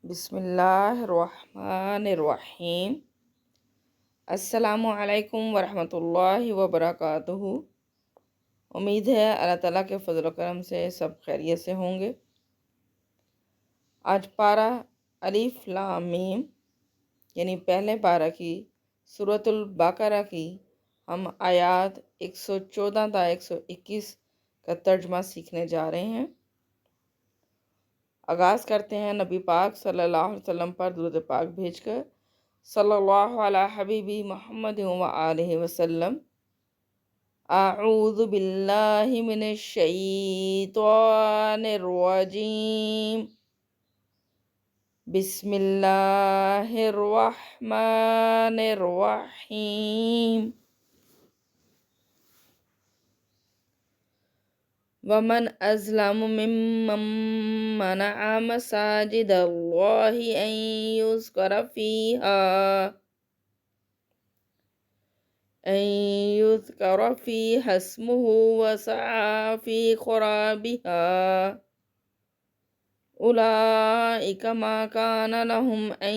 بسم اللہ الرحمن الرحیم۔ السلام علیکم ورحمۃ اللہ وبرکاتہ۔ امید ہے اللہ تعالیٰ کے فضل و کرم سے سب خیریت سے ہوں گے۔ آج پارہ الف لام میم یعنی پہلے پارہ کی سورۃ البقرہ کی ہم آیات 114 تا 121 کا ترجمہ سیکھنے جا رہے ہیں۔ آغاز کرتے ہیں نبی پاک صلی اللہ علیہ وسلم پر درود پاک بھیج کر۔ صلی اللہ علی حبیبی محمد و آلہ وسلم۔ اعوذ باللہ من الشیطان الرجیم، بسم اللہ الرحمن الرحیم۔ ومن أظلم ممن منع مساجد الله أن يذكر فيها اسمه وسعى في خرابها أولئك ما كان لهم أن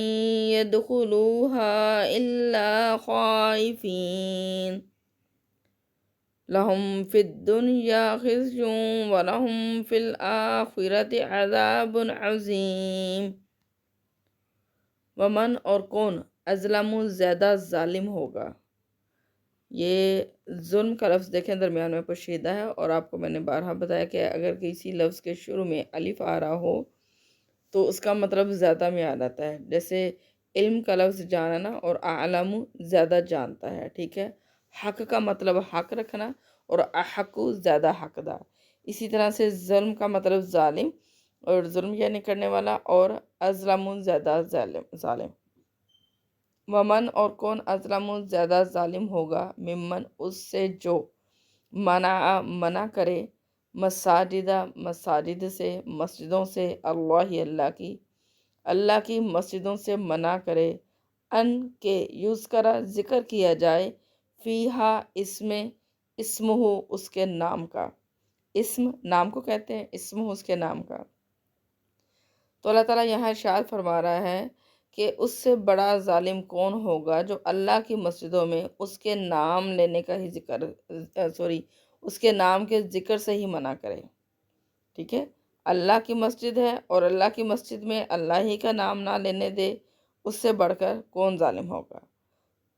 يدخلوها إلا خائفين لهم في الدنيا خزي ولهم في الآخرة عذاب عظیم۔ ومن اور کون اظلم زیادہ ظالم ہوگا۔ یہ ظلم کا لفظ دیکھیں درمیان میں پوشیدہ ہے، اور آپ کو میں نے بارہا بتایا کہ اگر کسی لفظ کے شروع میں الف آ رہا ہو تو اس کا مطلب زیادہ میں آ جاتا ہے۔ جیسے علم کا لفظ جاننا اور اعلم زیادہ جانتا ہے، ٹھیک ہے۔ حق کا مطلب حق رکھنا اور احق زیادہ حقدار۔ اسی طرح سے ظلم کا مطلب ظالم اور ظلم یعنی کرنے والا، اور اظلم زیادہ ظالم۔ ومن اور کون اظلم زیادہ ظالم ہوگا، ممن اس سے جو منع کرے، مساجد سے مسجدوں سے، اللہ کی مسجدوں سے منع کرے، ان کے یذکر ذکر کیا جائے، فیہا اس میں، اسمہ اس کے نام کا، اسم نام کو کہتے ہیں، اسمہ اس کے نام کا۔ تو اللہ تعالیٰ یہاں ارشاد فرما رہا ہے کہ اس سے بڑا ظالم کون ہوگا جو اللہ کی مسجدوں میں اس کے نام لینے کا ہی اس کے نام کے ذکر سے ہی منع کرے، ٹھیک ہے۔ اللہ کی مسجد ہے اور اللہ کی مسجد میں اللہ ہی کا نام نہ لینے دے، اس سے بڑھ کر کون ظالم ہوگا۔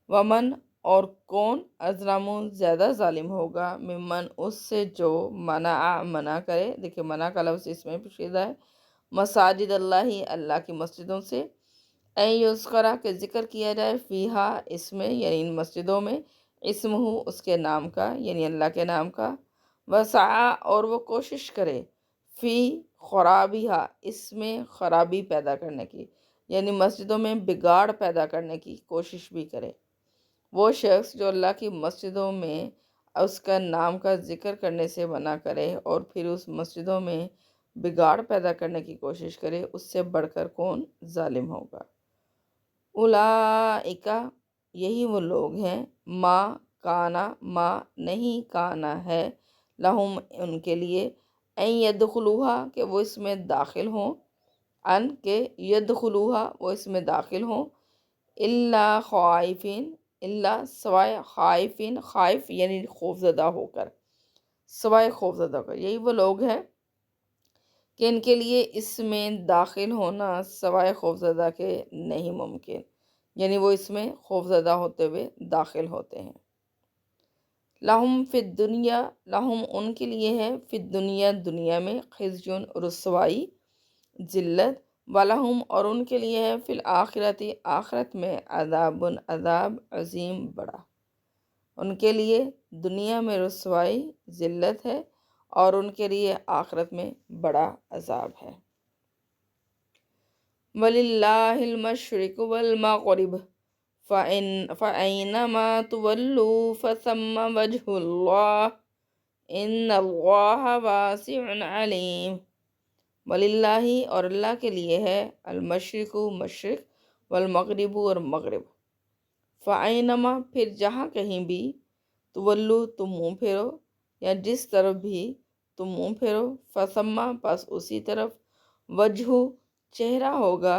ومن اور کون اظلم زیادہ ظالم ہوگا، ممن اس سے جو منع کرے، دیکھیں منع کا لفظ اس میں پوشیدہ ہے، مساجد اللہ کی مسجدوں سے، این یذکر کہ ذکر کیا جائے، فیہا اس میں یعنی ان مسجدوں میں، اسمہ اس کے نام کا یعنی اللہ کے نام کا، وسعی اور وہ کوشش کرے، فی خرابیہا اس میں خرابی پیدا کرنے کی، یعنی مسجدوں میں بگاڑ پیدا کرنے کی کوشش بھی کرے۔ وہ شخص جو اللہ کی مسجدوں میں اس کا نام کا ذکر کرنے سے منع کرے اور پھر اس مسجدوں میں بگاڑ پیدا کرنے کی کوشش کرے، اس سے بڑھ کر کون ظالم ہوگا۔ اولئک یہی وہ لوگ ہیں، ما نہیں کانا ہے، لہم ان کے لیے، این یدخلوہا کہ وہ اس میں داخل ہوں، ان کے یدخلوہا وہ اس میں داخل ہوں، الا خائفین اللہ سوائے خائفین، خائف یعنی خوفزدہ ہو کر، سوائے خوفزدہ ہو کر، یہی وہ لوگ ہیں کہ ان کے لیے اس میں داخل ہونا سوائے خوفزدہ کے نہیں ممکن، یعنی وہ اس میں خوفزدہ ہوتے ہوئے داخل ہوتے ہیں۔ لہم فی الدنیا لہم ان کے لیے ہے، فی الدنیا دنیا میں، خزی رسوائی ذلت، ولہم اور ان کے لیے ہے، فی الآخرت آخرت میں، عذاب عذاب عظیم بڑا، ان کے لیے دنیا میں رسوائی ذلت ہے اور ان کے لیے آخرت میں بڑا عذاب ہے۔ وَلِلَّهِ الْمَشْرِقُ وَالْمَغْرِبُ فَأَيْنَمَا تُوَلُّوا فَثَمَّ وَجْهُ اللَّهِ إِنَّ اللَّهَ وَاسِعٌ عَلِيمٌ۔ وَلِلَّهِ اور اللہ کے لیے ہے، المشرق مشرق، والمغرب اور مغرب، فَأَيْنَمَا پھر جہاں کہیں بھی، تولو تم منہ پھیرو یا جس طرف بھی تم منہ پھیرو، فثمہ پس اسی طرف، وجہ چہرہ ہوگا،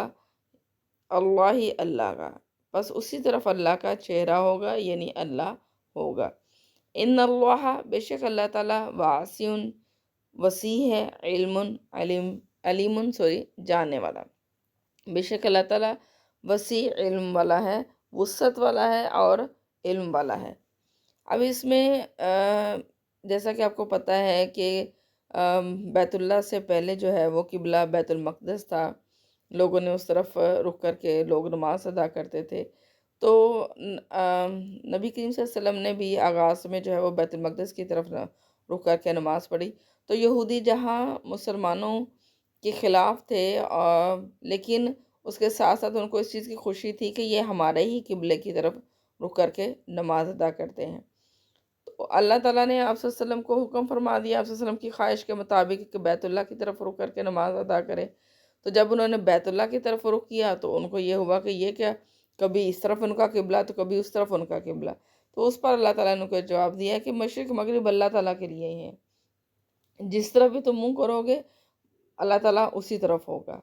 اللہ ہی اللہ کا، بس اسی طرف اللہ کا چہرہ ہوگا، یعنی اللہ ہوگا۔ ان اللہ، بے شک اللہ تعالیٰ، واسع، وسیع ہے، علیم جاننے والا۔ بے شک اللہ تعالیٰ وسیع علم والا ہے، وسعت والا ہے اور علم والا ہے۔ اب اس میں جیسا کہ آپ کو پتہ ہے کہ بیت اللہ سے پہلے جو ہے وہ قبلہ بیت المقدس تھا، لوگوں نے اس طرف رخ کر کے لوگ نماز ادا کرتے تھے۔ تو نبی کریم صلی اللہ علیہ وسلم نے بھی آغاز میں جو ہے وہ بیت المقدس کی طرف رخ کر کے نماز پڑھی۔ تو یہودی جہاں مسلمانوں کے خلاف تھے، لیکن اس کے ساتھ ساتھ ان کو اس چیز کی خوشی تھی کہ یہ ہمارے ہی قبلے کی طرف رخ کر کے نماز ادا کرتے ہیں۔ تو اللہ تعالیٰ نے آپ صلی اللہ علیہ وسلم کو حکم فرما دیا، آپ صلی اللہ علیہ وسلم کی خواہش کے مطابق، کہ بیت اللہ کی طرف رخ کر کے نماز ادا کرے۔ تو جب انہوں نے بیت اللہ کی طرف رخ کیا تو ان کو یہ ہوا کہ یہ کیا، کبھی اس طرف ان کا قبلہ تو کبھی اس طرف ان کا قبلہ۔ تو اس پر اللہ تعالیٰ نے ان کو جواب دیا کہ مشرق مغرب اللہ تعالیٰ کے لیے ہی ہیں، جس طرف بھی تم منہ کرو گے اللہ تعالیٰ اسی طرف ہوگا۔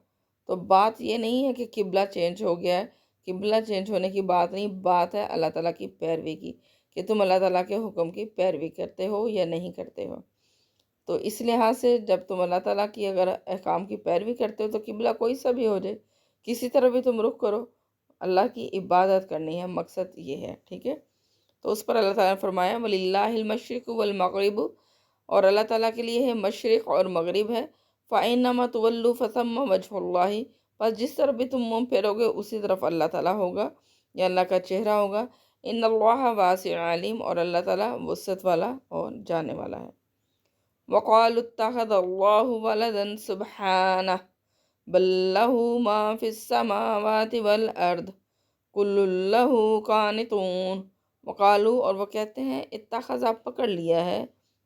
تو بات یہ نہیں ہے کہ قبلہ چینج ہو گیا ہے، قبلہ چینج ہونے کی بات نہیں، بات ہے اللہ تعالیٰ کی پیروی کی، کہ تم اللہ تعالیٰ کے حکم کی پیروی کرتے ہو یا نہیں کرتے ہو۔ تو اس لحاظ سے جب تم اللہ تعالیٰ کی اگر احکام کی پیروی کرتے ہو تو قبلہ کوئی سا بھی ہو جائے، کسی طرح بھی تم رخ کرو، اللہ کی عبادت کرنی ہے، مقصد یہ ہے، ٹھیک ہے۔ تو اس پر اللہ تعالیٰ نے فرمایا وَلِلَّهِ الْمَشْرِقُ وَالْمَغْرِبُ، اور اللہ تعالیٰ کے لیے ہے مشرق اور مغرب ہے، فَإِنَّمَا تُوَلُّوا فَثَمَّ وَجْهُ اللَّهِ، بس جس طرف بھی تم منہ پھیرو گے اسی طرف اللہ تعالیٰ ہوگا، یا اللہ کا چہرہ ہوگا۔ ان اللہ واسع علیم، اور اللہ تعالیٰ وسعت والا اور جاننے والا ہے۔ وقالوا اتخذ الله ولدا سبحانه بل له ما في السماوات والارض کل له قانتون۔ وقالو، اور وہ کہتے ہیں، اتخذ، پکڑ لیا ہے،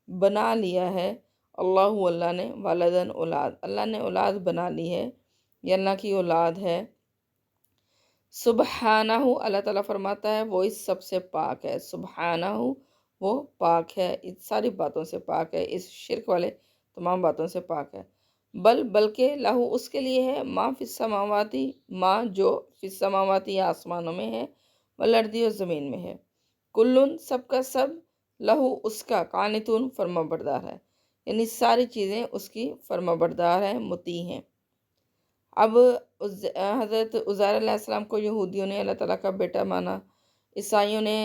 بنا لیا ہے، اللہ، اللہ نے، ولدن، اولاد، اللہ نے اولاد بنا لی ہے، یہ اللہ کی اولاد ہے۔ سبحانہ، اللہ تعالیٰ فرماتا ہے وہ اس سب سے پاک ہے، سبحانہ، وہ پاک ہے، اس ساری باتوں سے پاک ہے، اس شرک والے تمام باتوں سے پاک ہے۔ بلکہ لہو، اس کے لیے ہے، ما فی السماواتی، ما جو فی السماواتی آسمانوں میں ہے، والارضی، اور زمین میں ہے، کلن، سب کا سب، لہو، اس کا، قانتون، فرما بردار ہے، یعنی ساری چیزیں اس کی فرما بردار ہیں، مطیع ہیں۔ اب حضرت عزیر علیہ السلام کو یہودیوں نے اللہ تعالیٰ کا بیٹا مانا، عیسائیوں نے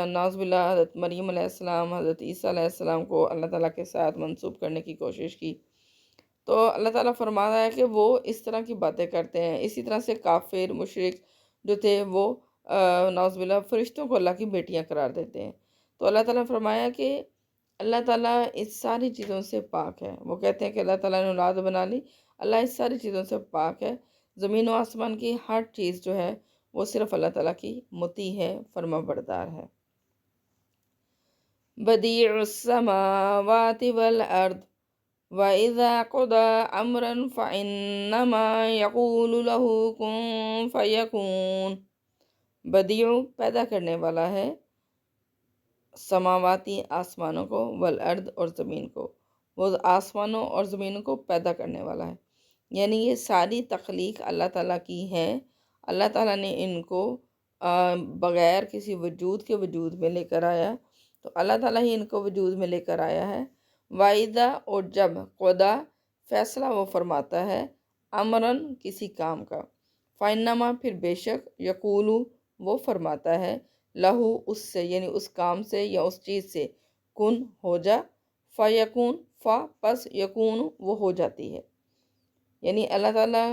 نعوذ باللہ حضرت مریم علیہ السلام، حضرت عیسیٰ علیہ السلام کو اللہ تعالیٰ کے ساتھ منسوب کرنے کی کوشش کی۔ تو اللہ تعالیٰ فرما رہا ہے کہ وہ اس طرح کی باتیں کرتے ہیں۔ اسی طرح سے کافر مشرک جو تھے وہ نعوذ باللہ فرشتوں کو اللہ کی بیٹیاں قرار دیتے ہیں۔ تو اللہ تعالیٰ نے فرمایا کہ اللہ تعالیٰ اس ساری چیزوں سے پاک ہے۔ وہ کہتے ہیں کہ اللہ تعالیٰ نے اولاد بنا لی، اللہ اس ساری چیزوں سے پاک ہے، زمین و آسمان کی ہر چیز جو ہے وہ صرف اللہ تعالیٰ کی مطیع ہے، فرما بردار ہے۔ بدیع السماوات والارض وَإِذَا قَضَى أَمْرًا فَإِنَّمَا يَقُولُ لَهُ كُن فَيَكُونُ، بدیع، پیدا کرنے والا ہے، سماواتی، آسمانوں کو، والارض، اور زمین کو، وہ آسمانوں اور زمینوں کو پیدا کرنے والا ہے، یعنی یہ ساری تخلیق اللہ تعالیٰ کی ہے، اللہ تعالیٰ نے ان کو بغیر کسی وجود کے وجود میں لے کر آیا، تو اللہ تعالیٰ ہی ان کو وجود میں لے کر آیا ہے۔ وَإِذَا، اور جب، قضا، فیصلہ وہ فرماتا ہے، امراً، کسی کام کا، فَإِنَّمَا، پھر بے شک، یقولو، وہ فرماتا ہے، لہو، اس سے، یعنی اس کام سے یا اس چیز سے، کن، ہو جا، فَيَكُون، پس، یکون، وہ ہو جاتی ہے۔ یعنی اللہ تعالیٰ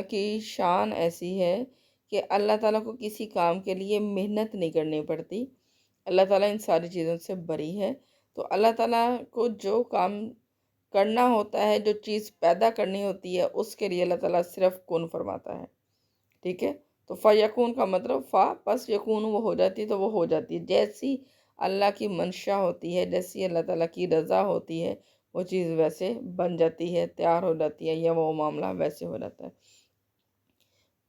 کی شان ایسی ہے کہ اللہ تعالیٰ کو کسی کام کے لیے محنت نہیں کرنی پڑتی، اللہ تعالیٰ ان ساری چیزوں سے بری ہے۔ تو اللہ تعالیٰ کو جو کام کرنا ہوتا ہے، جو چیز پیدا کرنی ہوتی ہے، اس کے لیے اللہ تعالیٰ صرف کن فرماتا ہے، ٹھیک ہے۔ تو فَیَکُون کا مطلب پس یکون، وہ ہو جاتی ہے، تو وہ ہو جاتی ہے، جیسی اللہ کی منشا ہوتی ہے، جیسی اللہ تعالیٰ کی رضا ہوتی ہے، وہ چیز ویسے بن جاتی ہے، تیار ہو جاتی ہے، یا وہ معاملہ ویسے ہو جاتا ہے۔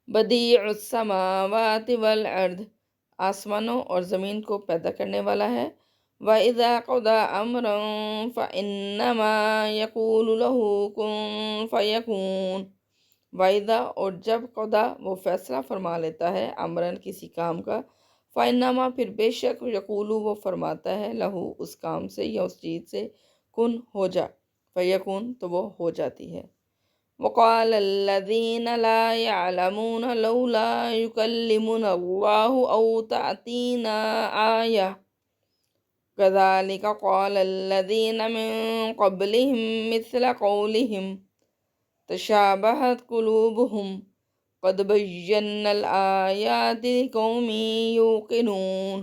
بدیع السماوات والارض، آسمانوں اور زمین کو پیدا کرنے والا ہے۔ وَإِذَا قَضَى أَمْرًا فَإِنَّمَا يَقُولُ لَهُ كُن فَيَكُونُ، وَإِذَا اور جب قضا وہ فیصلہ فرما لیتا ہے امرن کسی کام کا، فَإِنَّمَا پھر بے شک یقولو وہ فرماتا ہے لہو اس کام سے یا اس چیز سے کن ہو جا، فیکون تو وہ ہو جاتی ہے۔ وقال الذين لا يعلمون لولا يكلمنا الله أو تأتينا آية كذلك قال الذين من قبلهم مثل قولهم تشابهت قلوبهم قد بينا الآيات لقوم يوقنون۔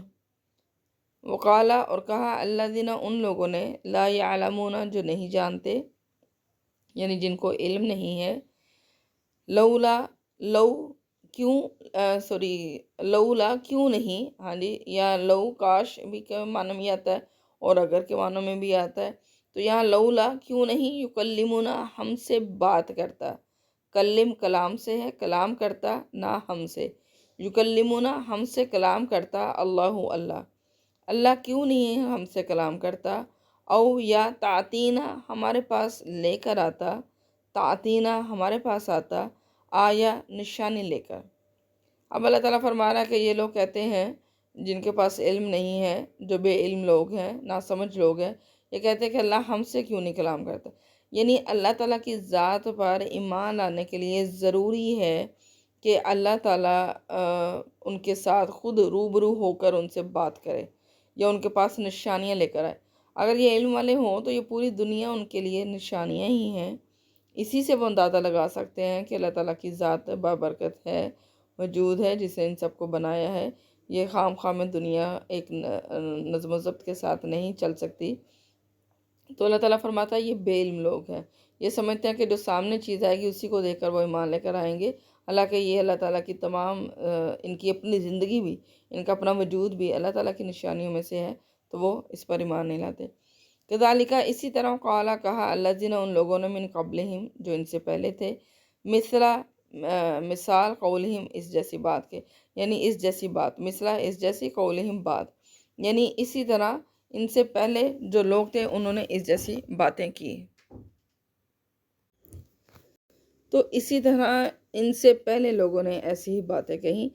وقال اور کہا الذين ان لوگوں نے لا يعلمون جو نہیں جانتے، یعنی جن کو علم نہیں ہے، لولا لو لولا کیوں نہیں، ہاں جی، یا لو کاش بھی کے معنی میں آتا ہے اور اگر کے معنی میں بھی آتا ہے، تو یہاں لولا کیوں نہیں یکلمنا ہم سے بات کرتا، کلم کلام سے ہے، کلام کرتا نہ ہم سے، یکلمنا ہم سے کلام کرتا اللہ اللہ، اللہ کیوں نہیں ہم سے کلام کرتا، او یا تعتینا ہمارے پاس لے کر آتا، تعتینا ہمارے پاس آتا، آیا نشانی لے کر۔ اب اللہ تعالیٰ فرما رہا ہے کہ یہ لوگ کہتے ہیں جن کے پاس علم نہیں ہے، جو بے علم لوگ ہیں، ناسمجھ لوگ ہیں، یہ کہتے ہیں کہ اللہ ہم سے کیوں نہیں کلام کرتا، یعنی اللہ تعالیٰ کی ذات پر ایمان لانے کے لیے ضروری ہے کہ اللہ تعالیٰ ان کے ساتھ خود روبرو ہو کر ان سے بات کرے یا ان کے پاس نشانیاں لے کر آئے۔ اگر یہ علم والے ہوں تو یہ پوری دنیا ان کے لیے نشانیاں ہی ہیں، اسی سے وہ اندازہ لگا سکتے ہیں کہ اللہ تعالیٰ کی ذات بابرکت ہے، وجود ہے، جسے ان سب کو بنایا ہے۔ یہ خام خواہ میں دنیا ایک نظم و ضبط کے ساتھ نہیں چل سکتی۔ تو اللہ تعالیٰ فرماتا ہے یہ بے علم لوگ ہیں، یہ سمجھتے ہیں کہ جو سامنے چیز آئے گی اسی کو دیکھ کر وہ ایمان لے کر آئیں گے، حالانکہ یہ اللہ تعالیٰ کی تمام ان کی اپنی زندگی بھی، ان کا اپنا وجود بھی اللہ تعالیٰ کی نشانیوں میں سے ہے، تو وہ اس پر ایمان نہیں لاتے۔ کذالک اسی طرح قالا کہا الذین ان لوگوں نے من قبلہم جو ان سے پہلے تھے، مثال قولہم اس جیسی بات کے، یعنی اس جیسی بات، مثلا اس جیسی قولہم بات، یعنی اسی طرح ان سے پہلے جو لوگ تھے انہوں نے اس جیسی باتیں کی، تو اسی طرح ان سے پہلے لوگوں نے ایسی ہی باتیں کہیں۔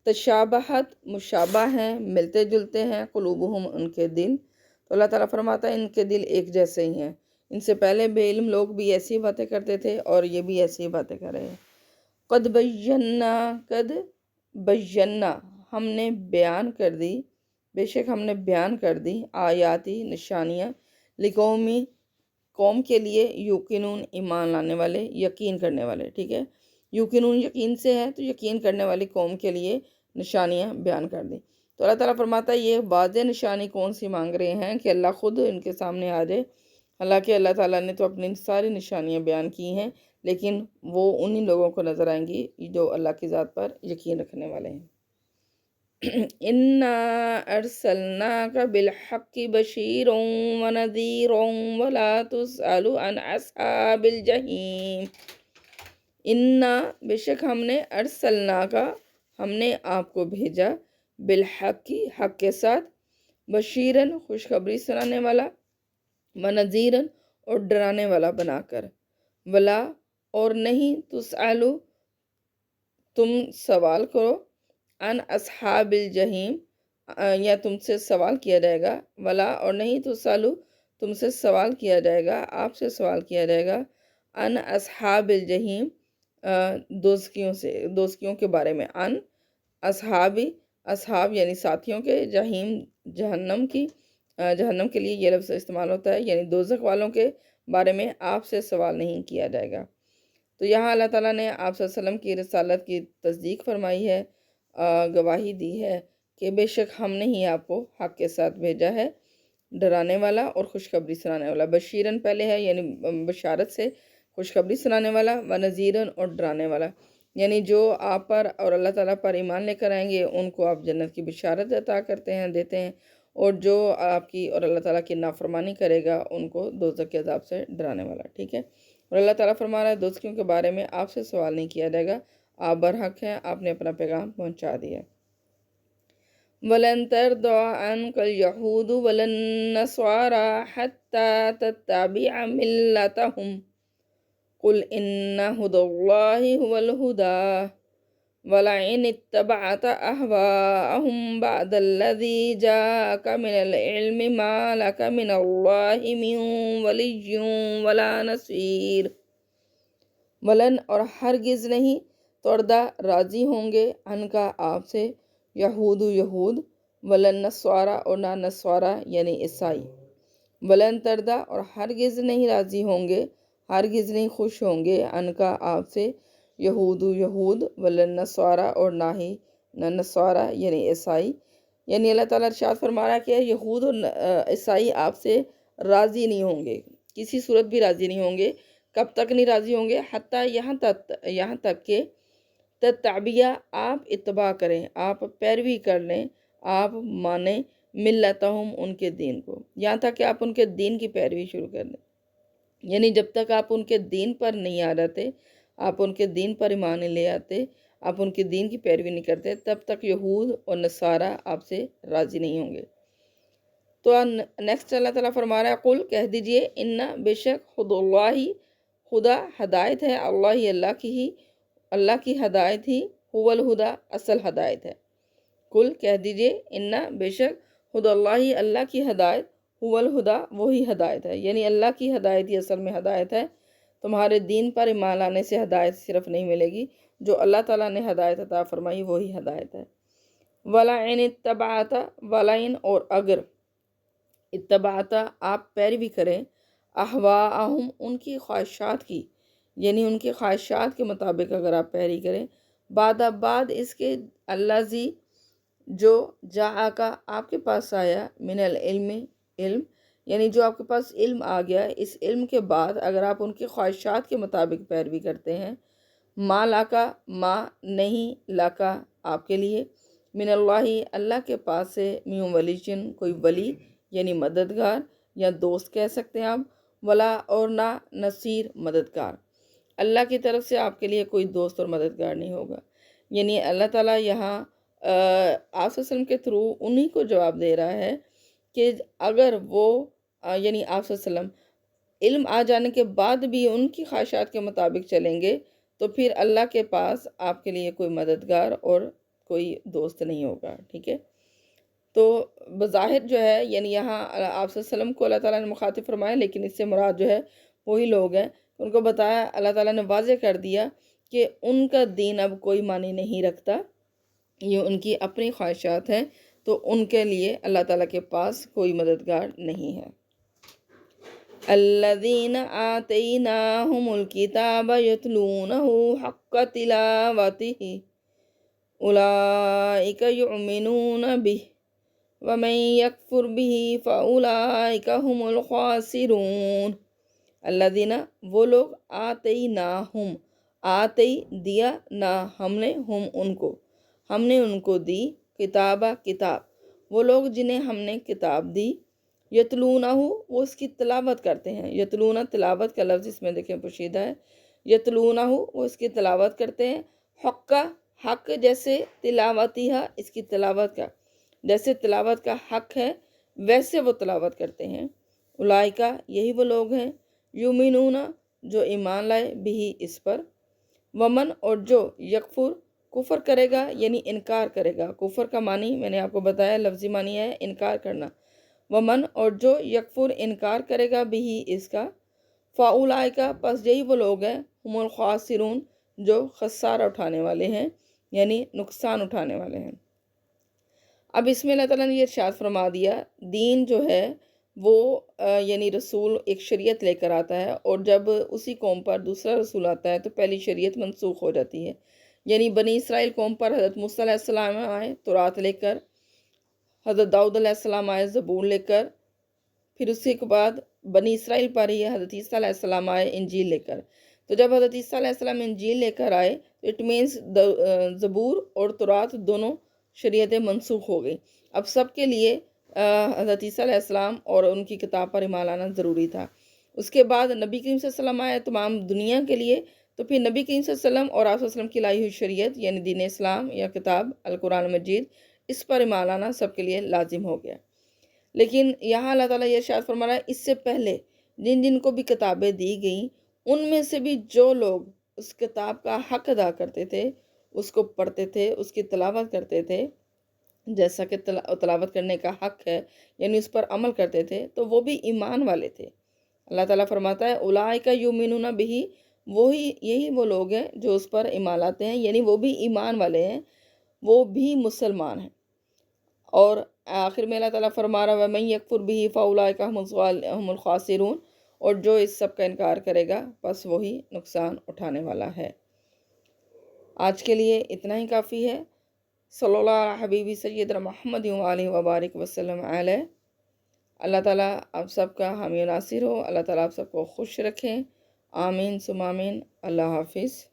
تشابہت مشابہ ہیں، ملتے جلتے ہیں، قلوبہم ان کے دل، تو اللہ تعالیٰ فرماتا ہے ان کے دل ایک جیسے ہی ہیں، ان سے پہلے بے علم لوگ بھی ایسی باتیں کرتے تھے اور یہ بھی ایسی باتیں کر رہے ہیں۔ قد بینا ہم نے بیان کر دی، بے شک ہم نے بیان کر دی، آیاتی نشانیاں، لقومی قوم کے لیے، یوقنون ایمان لانے والے، یقین کرنے والے، ٹھیک ہے، یوقنون یقین سے ہے تو یقین کرنے والی قوم کے لیے نشانیاں بیان کر دی۔ تو اللہ تعالیٰ فرماتا ہے یہ واضح نشانی کون سی مانگ رہے ہیں کہ اللہ خود ان کے سامنے آ جائے، حالانکہ اللہ تعالیٰ نے تو اپنی ساری نشانیاں بیان کی ہیں، لیکن وہ انہی لوگوں کو نظر آئیں گی جو اللہ کی ذات پر یقین رکھنے والے ہیں۔ اِنَّا أَرْسَلْنَاكَ بِالْحَقِّ بَشِيرًا وَنَذِيرًا وَلَا تُسْأَلُ عَنْ أَصْحَابِ الْجَحِيمِ۔ اِنَّا بے شک ہم نے، أَرْسَلْنَاكَ ہم نے آپ کو بھیجا، بالحق حق کے ساتھ، بشیرن خوشخبری سنانے والا، ونذیرن اور ڈرانے والا بنا کر، ولا اور نہیں، تسألو تم سوال کرو، ان اصحاب الجحیم یا تم سے سوال کیا جائے گا، ولا اور نہیں، تسألو تم سے سوال کیا جائے گا، آپ سے سوال کیا جائے گا، ان اصحاب الجحیم دوزکیوں سے، دوزکیوں کے بارے میں، ان اصحابی اصحاب یعنی ساتھیوں کے، جہیم جہنم کی، جہنم کے لیے یہ لفظ استعمال ہوتا ہے، یعنی دوزخ والوں کے بارے میں آپ سے سوال نہیں کیا جائے گا۔ تو یہاں اللہ تعالیٰ نے آپ صلی اللہ علیہ وسلم کی رسالت کی تصدیق فرمائی ہے، گواہی دی ہے کہ بے شک ہم نے ہی آپ کو حق کے ساتھ بھیجا ہے، ڈرانے والا اور خوشخبری سنانے والا، بشیرن پہلے ہے یعنی بشارت سے، خوشخبری سنانے والا، ونذیرن اور ڈرانے والا، یعنی جو آپ پر اور اللہ تعالیٰ پر ایمان لے کر آئیں گے ان کو آپ جنت کی بشارت عطا کرتے ہیں، دیتے ہیں، اور جو آپ کی اور اللہ تعالیٰ کی نافرمانی کرے گا ان کو دوزخ کے عذاب سے ڈرانے والا، ٹھیک ہے۔ اور اللہ تعالیٰ فرما رہا ہے دوزخیوں کے بارے میں آپ سے سوال نہیں کیا جائے گا، آپ برحق ہیں، آپ نے اپنا پیغام پہنچا دیا۔ وَلَن تَرْضَىٰ عَنْكَ الْيَهُودُ وَلَا النَّصَارَىٰ حَتَّىٰ تَتَّبِعَ مِلَّتَهُمْ۔ قل ان ہدی اللہ هو الہدی ولئن اتبعت اہواءهم بعد الذی جاءک من العلم ما لک من اللہ من ولی ولا نصیر۔ ولن اور ہرگز نہیں تردہ راضی ہوں گے ان کا آپ سے یہود ولن نصارہ اور نہ نصارہ یعنی عیسائی۔ ولن تردہ اور ہرگز نہیں راضی ہوں گے، ہرگز نہیں خوش ہوں گے ان کا آپ سے یہود ولن نصارہ اور نہ ہی نہ نصارہ یعنی عیسائی۔ یعنی اللہ تعالیٰ ارشاد فرما رہا ہے کہ یہود اور عیسائی آپ سے راضی نہیں ہوں گے، کسی صورت بھی راضی نہیں ہوں گے۔ کب تک نہیں راضی ہوں گے؟ حتیٰ یہاں تک کہ تتبعیہ آپ اتباع کریں، آپ پیروی کر لیں، آپ مانیں ملتہم ان کے دین کو، یہاں تک کہ آپ ان کے دین کی پیروی شروع کر دیں۔ یعنی جب تک آپ ان کے دین پر نہیں آ جاتے، آپ ان کے دین پر ایمان نہیں لے آتے، آپ ان کے دین کی پیروی نہیں کرتے، تب تک یہود اور نصارہ آپ سے راضی نہیں ہوں گے۔ تو نیکسٹ اللہ تعالیٰ فرما رہا ہے قل کہہ دیجئے ان بے شک خدا اللہ خدا ہدایت ہے، اللہ کی ہدایت ہی هو الہدا اصل ہدایت ہے۔ قل کہہ دیجئے ان بے شک خدا اللہ کی ہدایت هو الہدا وہی ہدایت ہے، یعنی اللہ کی ہدایت ہی اصل میں ہدایت ہے۔ تمہارے دین پر ایمان لانے سے ہدایت صرف نہیں ملے گی، جو اللہ تعالیٰ نے ہدایت عطا فرمائی وہی ہدایت ہے۔ وَلَئِنِ اتَّبَعْتَ ولئن اور اگر اتبعت آپ پیروی کریں اہواءہم ان کی خواہشات کی، یعنی ان کی خواہشات کے مطابق اگر آپ پیروی کریں، بعد اس کے الذی جو جاءکا آپ کے پاس آیا من العلم علم، یعنی جو آپ کے پاس علم آ گیا، اس علم کے بعد اگر آپ ان کی خواہشات کے مطابق پیروی کرتے ہیں، ما لاکا ما نہیں لاکا آپ کے لیے، من اللہ کے پاس سے من ولیجن کوئی ولی یعنی مددگار یا دوست کہہ سکتے ہیں آپ، ولا اور نہ نصیر مددگار، اللہ کی طرف سے آپ کے لیے کوئی دوست اور مددگار نہیں ہوگا۔ یعنی اللہ تعالیٰ یہاں آپ صلی اللہ علیہ وسلم کے تھرو انہی کو جواب دے رہا ہے کہ اگر وہ یعنی آپ صلی اللہ علیہ وسلم علم آ جانے کے بعد بھی ان کی خواہشات کے مطابق چلیں گے تو پھر اللہ کے پاس آپ کے لیے کوئی مددگار اور کوئی دوست نہیں ہوگا، ٹھیک ہے۔ تو بظاہر جو ہے یعنی یہاں آپ صلی اللہ علیہ وسلم کو اللہ تعالیٰ نے مخاطب فرمایا، لیکن اس سے مراد جو ہے وہی لوگ ہیں، ان کو بتایا، اللہ تعالیٰ نے واضح کر دیا کہ ان کا دین اب کوئی معنی نہیں رکھتا، یہ ان کی اپنی خواہشات ہیں، تو ان کے لیے اللہ تعالیٰ کے پاس کوئی مددگار نہیں ہے۔ الذین آتیناہم الکتاب یتلونہ حق تلاوتہ اولئک یؤمنون بہ ومن یکفر بہ فاولئک ہم الخاسرون۔ الذین وہ لوگ آتیناہم آتی دیا نا ہم نے ہم نے ان کو دی کتاب وہ لوگ جنہیں ہم نے کتاب دی، یتلونہ وہ اس کی تلاوت کرتے ہیں، یتلونہ تلاوت کا لفظ اس میں دیکھیں پوشیدہ ہے، یتلونہ وہ اس کی تلاوت کرتے ہیں، حق جیسے تلاوتیہ اس کی تلاوت کا، جیسے تلاوت کا حق ہے ویسے وہ تلاوت کرتے ہیں، اولئکہ یہی وہ لوگ ہیں، یؤمنون جو ایمان لائے بھی اس پر، ومن اور جو یکفر کفر کرے گا یعنی انکار کرے گا، کفر کا معنی میں نے آپ کو بتایا لفظی معنی ہے انکار کرنا، ومن اور جو یکفر انکار کرے گا بھی اس کا، فاولئک پس یہی وہ لوگ ہیں، ہم الخاسرون جو خسارہ اٹھانے والے ہیں یعنی نقصان اٹھانے والے ہیں۔ اب اس میں اللہ تعالیٰ نے یہ ارشاد فرما دیا، دین جو ہے وہ یعنی رسول ایک شریعت لے کر آتا ہے، اور جب اسی قوم پر دوسرا رسول آتا ہے تو پہلی شریعت منسوخ ہو جاتی ہے۔ یعنی بنی اسرائیل قوم پر حضرت موسیٰ علیہ السلام آئے تورات لے کر، حضرت داؤد علیہ السلام آئے زبور لے کر، پھر اسی کے بعد بنی اسرائیل پر ہی حضرت عیسیٰ علیہ السلام آئے انجیل لے کر۔ تو جب حضرت عیسیٰ علیہ السلام انجیل لے کر آئے تو اٹ مینس زبور اور تورات دونوں شریعتیں منسوخ ہو گئی۔ اب سب کے لیے حضرت عیسیٰ علیہ السلام اور ان کی کتاب پر ایمان لانا ضروری تھا۔ اس کے بعد نبی کریم صلی اللہ علیہ وسلم آئے تمام دنیا کے لیے، تو پھر نبی کریم صلی اللہ علیہ وسلم اور آپ صلی اللہ علیہ وسلم کی لائی ہوئی شریعت یعنی دین اسلام یا کتاب القرآن مجید، اس پر ایمان لانا سب کے لیے لازم ہو گیا۔ لیکن یہاں اللہ تعالیٰ یہ ارشاد فرما رہا ہے، اس سے پہلے جن جن کو بھی کتابیں دی گئیں ان میں سے بھی جو لوگ اس کتاب کا حق ادا کرتے تھے، اس کو پڑھتے تھے، اس کی تلاوت کرتے تھے، جیسا کہ تلاوت کرنے کا حق ہے، یعنی اس پر عمل کرتے تھے، تو وہ بھی ایمان والے تھے۔ اللہ تعالیٰ فرماتا ہے اولئک یؤمنون بہ، یہی وہ لوگ ہیں جو اس پر ایمان لاتے ہیں، یعنی وہ بھی ایمان والے ہیں، وہ بھی مسلمان ہیں۔ اور آخر میں اللہ تعالیٰ فرما رہا ہے وَمَن يَكْفُرْ بِهِ فَأُولَئِكَ هُمُ الْخَاسِرُونَ، اور جو اس سب کا انکار کرے گا بس وہی نقصان اٹھانے والا ہے۔ آج کے لیے اتنا ہی کافی ہے۔ صلی اللہ علیہ حبیبی سیدنا محمد علیہ وبارک وسلم علیہ۔ اللہ تعالیٰ آپ سب کا حامی و ناصر ہو، اللہ تعالیٰ آپ سب کو خوش رکھیں، آمین ثم آمین۔ اللہ حافظ۔